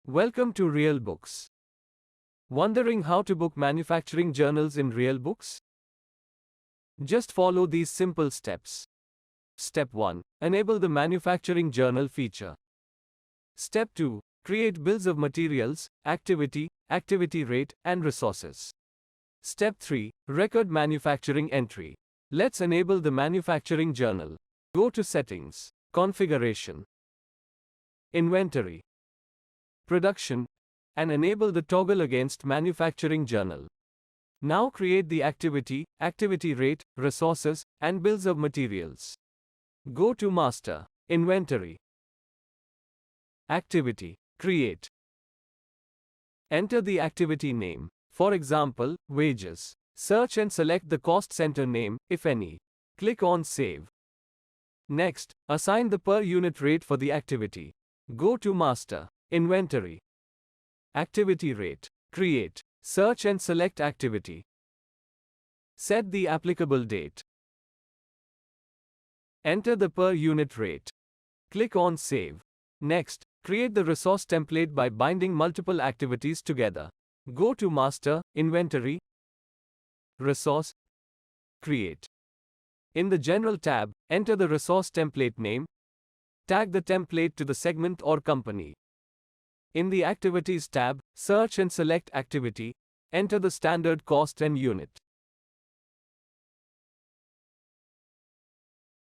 Welcome to RealBooks. Wondering how to book manufacturing journals in RealBooks? Just follow these simple steps. Step 1. Enable the manufacturing journal feature. Step 2. Create bills of materials, activity, activity rate, and resources. Step 3. Record manufacturing entry. Let's enable the manufacturing journal. Go to Settings, Configuration, Inventory, Production, and enable the toggle against manufacturing journal. Now create the activity, activity rate, resources, and bills of materials. Go to Master, Inventory, Activity, Create. Enter the activity name, for example, wages. Search and select the cost center name, if any. Click on Save. Next, assign the per unit rate for the activity. Go to Master, Inventory, Activity Rate, Create. Search and select Activity. Set the applicable date. Enter the per unit rate. Click on Save. Next, create the resource template by binding multiple activities together. Go to Master, Inventory, Resource, Create. In the General tab, enter the resource template name. Tag the template to the segment or company. In the Activities tab, search and select Activity. Enter the standard cost and unit.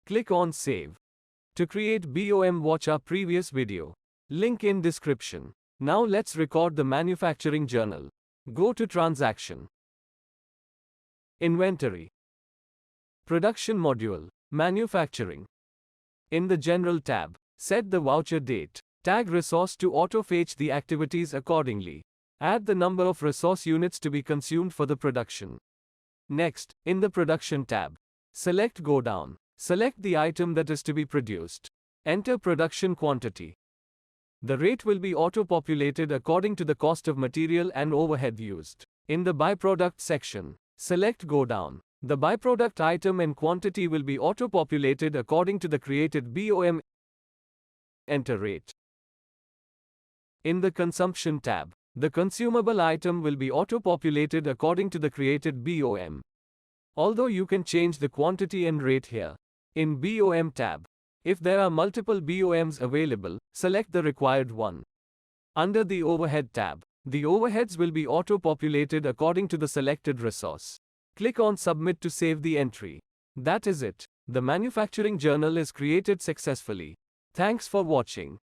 Click on Save. To create BOM, watch our previous video. Link in description. Now let's record the manufacturing journal. Go to Transaction, Inventory, Production Module, Manufacturing. In the General tab, set the voucher date. Tag resource to auto-fetch the activities accordingly. Add the number of resource units to be consumed for the production. Next, in the Production tab, select Go Down. Select the item that is to be produced. Enter production quantity. The rate will be auto-populated according to the cost of material and overhead used. In the Byproduct section, select Go Down. The byproduct item and quantity will be auto-populated according to the created BOM. Enter rate. In the Consumption tab, the consumable item will be auto-populated according to the created BOM. Although you can change the quantity and rate here. In BOM tab, if there are multiple BOMs available, select the required one. Under the Overhead tab, the overheads will be auto-populated according to the selected resource. Click on Submit to save the entry. That is it. The manufacturing journal is created successfully. Thanks for watching.